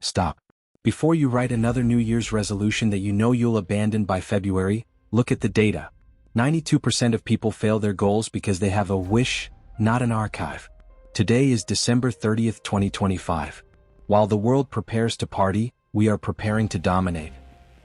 Stop. Before you write another New Year's resolution that you know you'll abandon by February, look at the data. 92% of people fail their goals because they have a wish, not an archive. Today is December 30th, 2025. While the world prepares to party, we are preparing to dominate.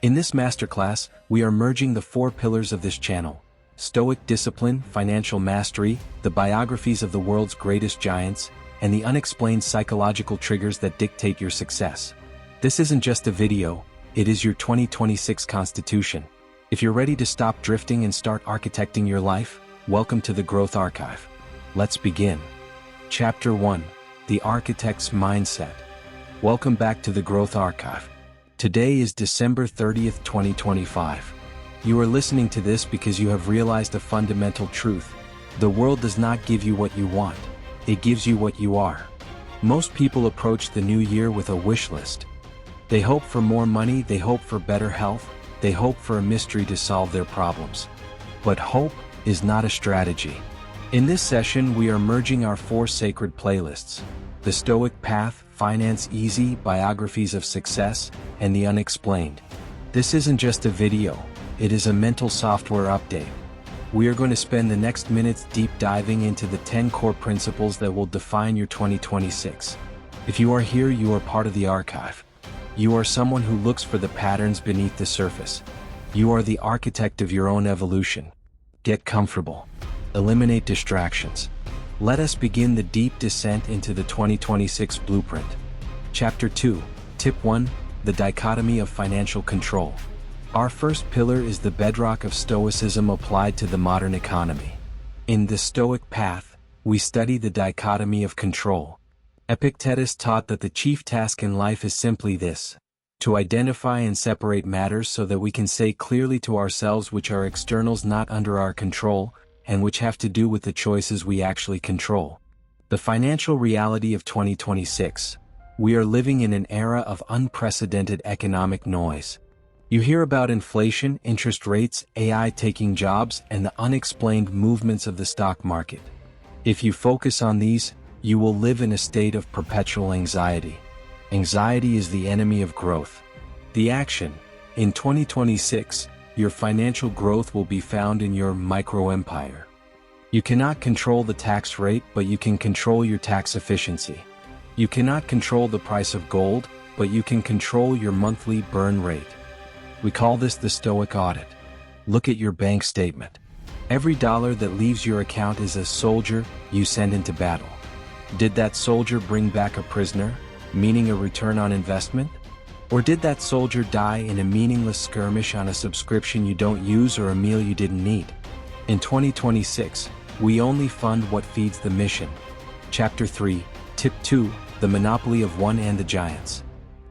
In this masterclass, we are merging the 4 pillars of this channel: Stoic discipline, financial mastery, the biographies of the world's greatest giants, and the unexplained psychological triggers that dictate your success. This isn't just a video, it is your 2026 constitution. If you're ready to stop drifting and start architecting your life, welcome to the Growth Archive. Let's begin. Chapter 1: The Architect's Mindset. Welcome back to the Growth Archive. Today is December 30th, 2025. You are listening to this because you have realized a fundamental truth. The world does not give you what you want, it gives you what you are. Most people approach the new year with a wish list. They hope for more money, they hope for better health, they hope for a mystery to solve their problems. But hope is not a strategy. In this session, we are merging our 4 sacred playlists: the Stoic Path, Finance Easy, Biographies of Success, and the Unexplained. This isn't just a video, it is a mental software update. We are going to spend the next minutes deep diving into the 10 core principles that will define your 2026. If you are here, you are part of the archive. You are someone who looks for the patterns beneath the surface. You are the architect of your own evolution. Get comfortable. Eliminate distractions. Let us begin the deep descent into the 2026 blueprint. Chapter 2, Tip 1, the Dichotomy of Financial Control. Our first pillar is the bedrock of Stoicism applied to the modern economy. In the Stoic Path, we study the dichotomy of control. Epictetus taught that the chief task in life is simply this: to identify and separate matters so that we can say clearly to ourselves which are externals not under our control, and which have to do with the choices we actually control. The financial reality of 2026. We are living in an era of unprecedented economic noise. You hear about inflation, interest rates, AI taking jobs, and the unexplained movements of the stock market. If you focus on these, you will live in a state of perpetual anxiety. Anxiety is the enemy of growth. The action. In 2026, your financial growth will be found in your micro-empire. You cannot control the tax rate, but you can control your tax efficiency. You cannot control the price of gold, but you can control your monthly burn rate. We call this the Stoic audit. Look at your bank statement. Every dollar that leaves your account is a soldier you send into battle. Did that soldier bring back a prisoner, meaning a return on investment? Or did that soldier die in a meaningless skirmish on a subscription you don't use or a meal you didn't need? In 2026, we only fund what feeds the mission. Chapter 3, Tip 2, the Monopoly of One and the Giants.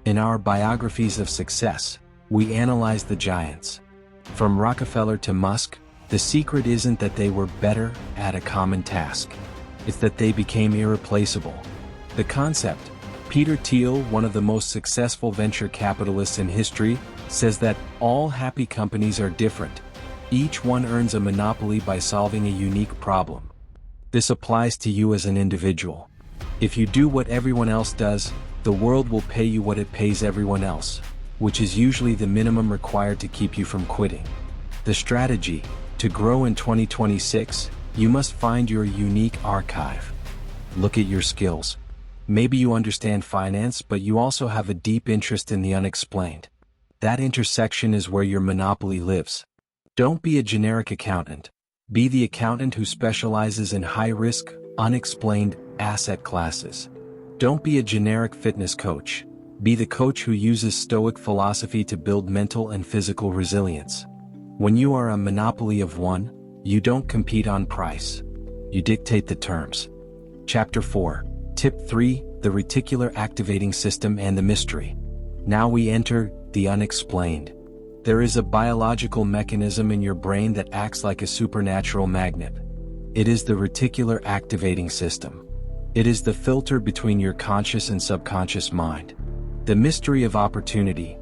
In our Biographies of Success, we analyze the giants. From Rockefeller to Musk, the secret isn't that they were better at a common task. It's that they became irreplaceable. The concept. Peter Thiel, one of the most successful venture capitalists in history, says that all happy companies are different. Each one earns a monopoly by solving a unique problem. This applies to you as an individual. If you do what everyone else does, the world will pay you what it pays everyone else, which is usually the minimum required to keep you from quitting. The strategy. To grow in 2026, you must find your unique archive. Look at your skills. Maybe you understand finance, but you also have a deep interest in the unexplained. That intersection is where your monopoly lives. Don't be a generic accountant. Be the accountant who specializes in high-risk, unexplained asset classes. Don't be a generic fitness coach. Be the coach who uses Stoic philosophy to build mental and physical resilience. When you are a monopoly of one, you don't compete on price. You dictate the terms. Chapter 4, Tip 3, the Reticular Activating System and the Mystery. Now we enter the unexplained. There is a biological mechanism in your brain that acts like a supernatural magnet. It is the Reticular Activating System. It is the filter between your conscious and subconscious mind. The mystery of opportunity.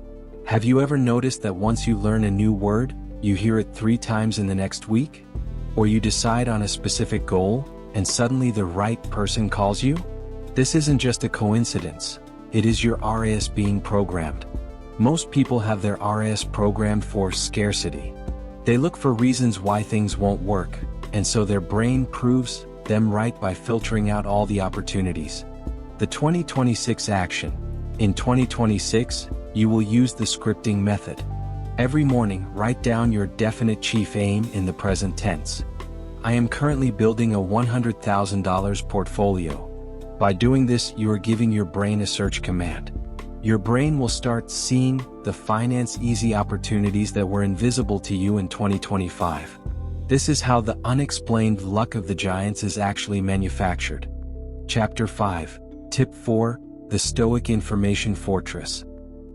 Have you ever noticed that once you learn a new word, you hear it 3 times in the next week? Or you decide on a specific goal, and suddenly the right person calls you? This isn't just a coincidence. It is your RAS being programmed. Most people have their RAS programmed for scarcity. They look for reasons why things won't work, and so their brain proves them right by filtering out all the opportunities. The 2026 action. In 2026, you will use the scripting method. Every morning, write down your definite chief aim in the present tense. I am currently building a $100,000 portfolio. By doing this, you are giving your brain a search command. Your brain will start seeing the finance easy opportunities that were invisible to you in 2025. This is how the unexplained luck of the giants is actually manufactured. Chapter 5. Tip 4. The Stoic Information Fortress.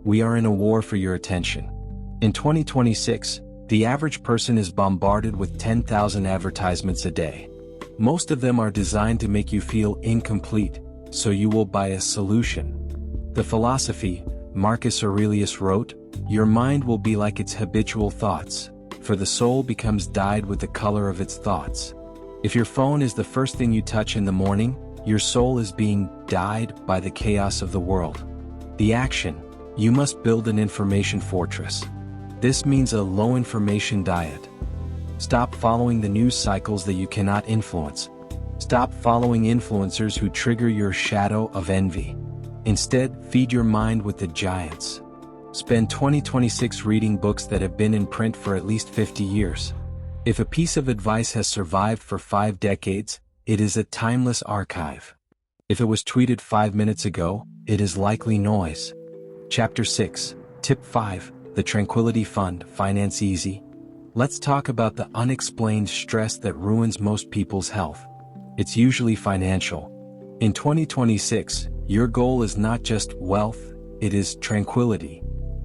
We are in a war for your attention. In 2026, the average person is bombarded with 10,000 advertisements a day. Most of them are designed to make you feel incomplete, so you will buy a solution. The philosophy, Marcus Aurelius wrote, "Your mind will be like its habitual thoughts, for the soul becomes dyed with the color of its thoughts." If your phone is the first thing you touch in the morning, your soul is being dyed by the chaos of the world. The action, you must build an information fortress. This means a low information diet. Stop following the news cycles that you cannot influence. Stop following influencers who trigger your shadow of envy. Instead, feed your mind with the giants. Spend 2026 reading books that have been in print for at least 50 years. If a piece of advice has survived for 5 decades, it is a timeless archive. If it was tweeted 5 minutes ago, it is likely noise. Chapter 6. Tip 5. The Tranquility Fund. Finance easy. Let's talk about the unexplained stress that ruins most people's health. It's usually financial. In 2026, your goal is not just wealth, it is tranquility.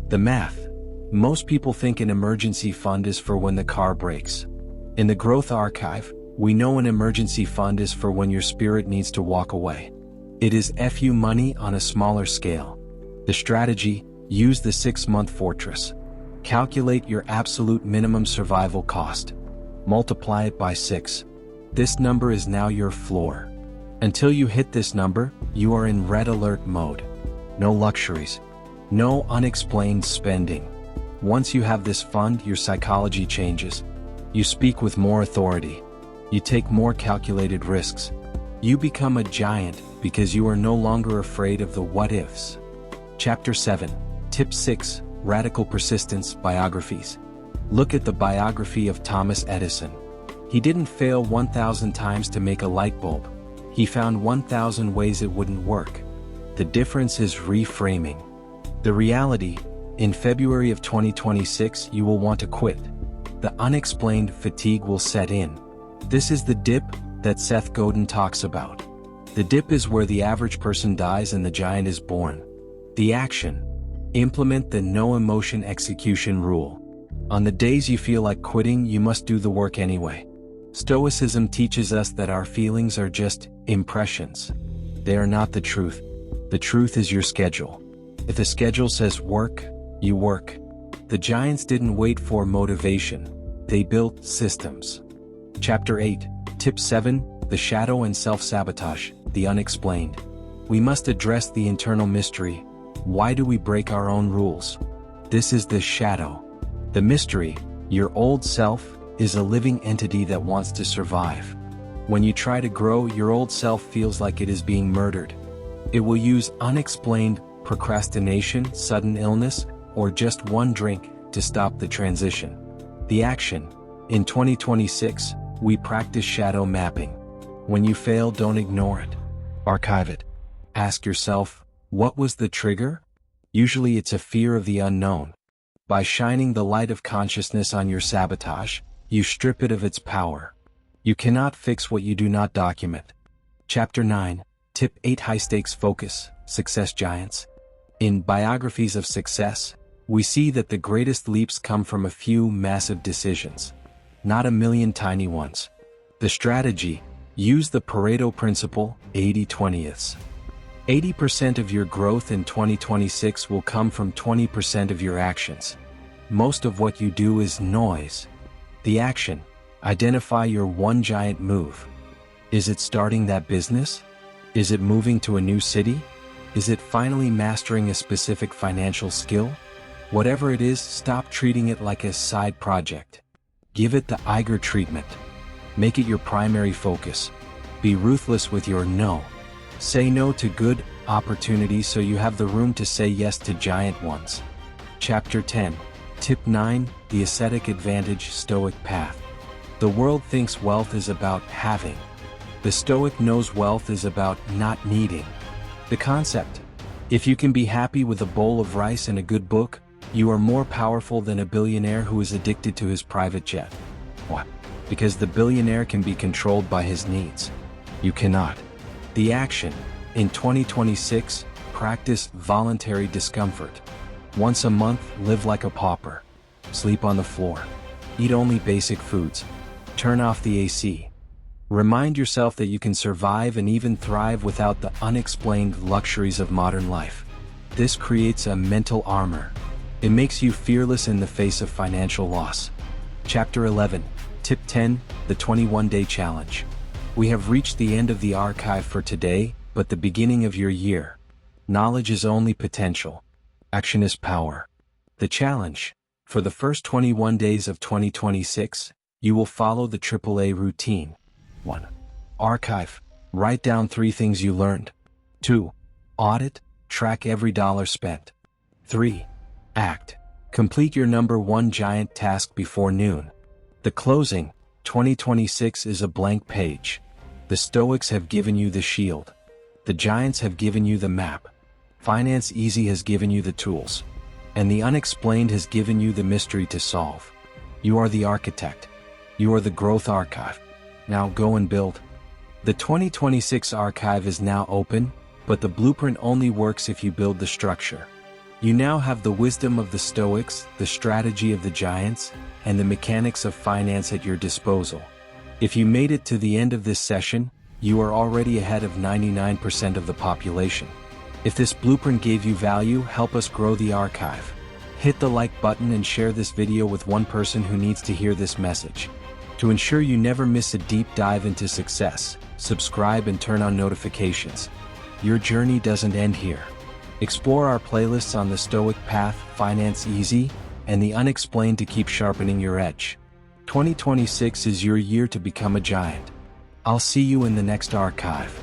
The math. Most people think an emergency fund is for when the car breaks. In the Growth Archive, we know an emergency fund is for when your spirit needs to walk away. It is FU money on a smaller scale. The strategy, use the 6-month fortress. Calculate your absolute minimum survival cost. Multiply it by 6. This number is now your floor. Until you hit this number, you are in red alert mode. No luxuries. No unexplained spending. Once you have this fund, your psychology changes. You speak with more authority. You take more calculated risks. You become a giant because you are no longer afraid of the what-ifs. Chapter 7. Tip 6. Radical Persistence. Biographies. Look at the biography of Thomas Edison. He didn't fail 1,000 times to make a light bulb. He found 1,000 ways it wouldn't work. The difference is reframing. The reality, in February of 2026 you will want to quit. The unexplained fatigue will set in. This is the dip that Seth Godin talks about. The dip is where the average person dies and the giant is born. The action. Implement the no emotion execution rule. On the days you feel like quitting, you must do the work anyway. Stoicism teaches us that our feelings are just impressions. They are not the truth. The truth is your schedule. If the schedule says work, you work. The giants didn't wait for motivation. They built systems. Chapter 8. Tip 7. The Shadow and Self-Sabotage. The Unexplained. We must address the internal mystery. Why do we break our own rules? This is the shadow. The mystery, your old self, is a living entity that wants to survive. When you try to grow, your old self feels like it is being murdered. It will use unexplained procrastination, sudden illness, or just one drink to stop the transition. The action. In 2026, we practice shadow mapping. When you fail, don't ignore it. Archive it. Ask yourself, what was the trigger? Usually it's a fear of the unknown. By shining the light of consciousness on your sabotage, you strip it of its power. You cannot fix what you do not document. Chapter 9. Tip 8. High-stakes focus. Success giants. In Biographies of Success, we see that the greatest leaps come from a few massive decisions, not a million tiny ones. The strategy, use the Pareto principle, 80-20ths. 80% of your growth in 2026 will come from 20% of your actions. Most of what you do is noise. The action, identify your one giant move. Is it starting that business? Is it moving to a new city? Is it finally mastering a specific financial skill? Whatever it is, stop treating it like a side project. Give it the Iger treatment. Make it your primary focus. Be ruthless with your no. Say no to good opportunities so you have the room to say yes to giant ones. Chapter 10. Tip 9. The Ascetic Advantage Stoic Path. The world thinks wealth is about having. The Stoic knows wealth is about not needing. The concept: if you can be happy with a bowl of rice and a good book, you are more powerful than a billionaire who is addicted to his private jet. What? Because the billionaire can be controlled by his needs. You cannot. The action: in 2026, practice voluntary discomfort. Once a month, live like a pauper. Sleep on the floor. Eat only basic foods. Turn off the AC. Remind yourself that you can survive and even thrive without the unexplained luxuries of modern life. This creates a mental armor. It makes you fearless in the face of financial loss. Chapter 11. Tip 10. The 21-Day Challenge. We have reached the end of the archive for today, but the beginning of your year. Knowledge is only potential. Action is power. The challenge: for the first 21 days of 2026, you will follow the AAA routine. 1. Archive. Write down 3 things you learned. 2. Audit. Track every dollar spent. 3. Act. Complete your number 1 giant task before noon. The closing: 2026 is a blank page. The Stoics have given you the shield. The giants have given you the map. Finance Easy has given you the tools. And the Unexplained has given you the mystery to solve. You are the architect. You are the growth archive. Now go and build. The 2026 archive is now open, but the blueprint only works if you build the structure. You now have the wisdom of the Stoics, the strategy of the giants, and the mechanics of finance at your disposal. If you made it to the end of this session, you are already ahead of 99% of the population. If this blueprint gave you value, help us grow the archive. Hit the like button and share this video with one person who needs to hear this message. To ensure you never miss a deep dive into success, subscribe and turn on notifications. Your journey doesn't end here. Explore our playlists on the Stoic Path, Finance Easy, and the Unexplained to keep sharpening your edge. 2026 is your year to become a giant. I'll see you in the next archive.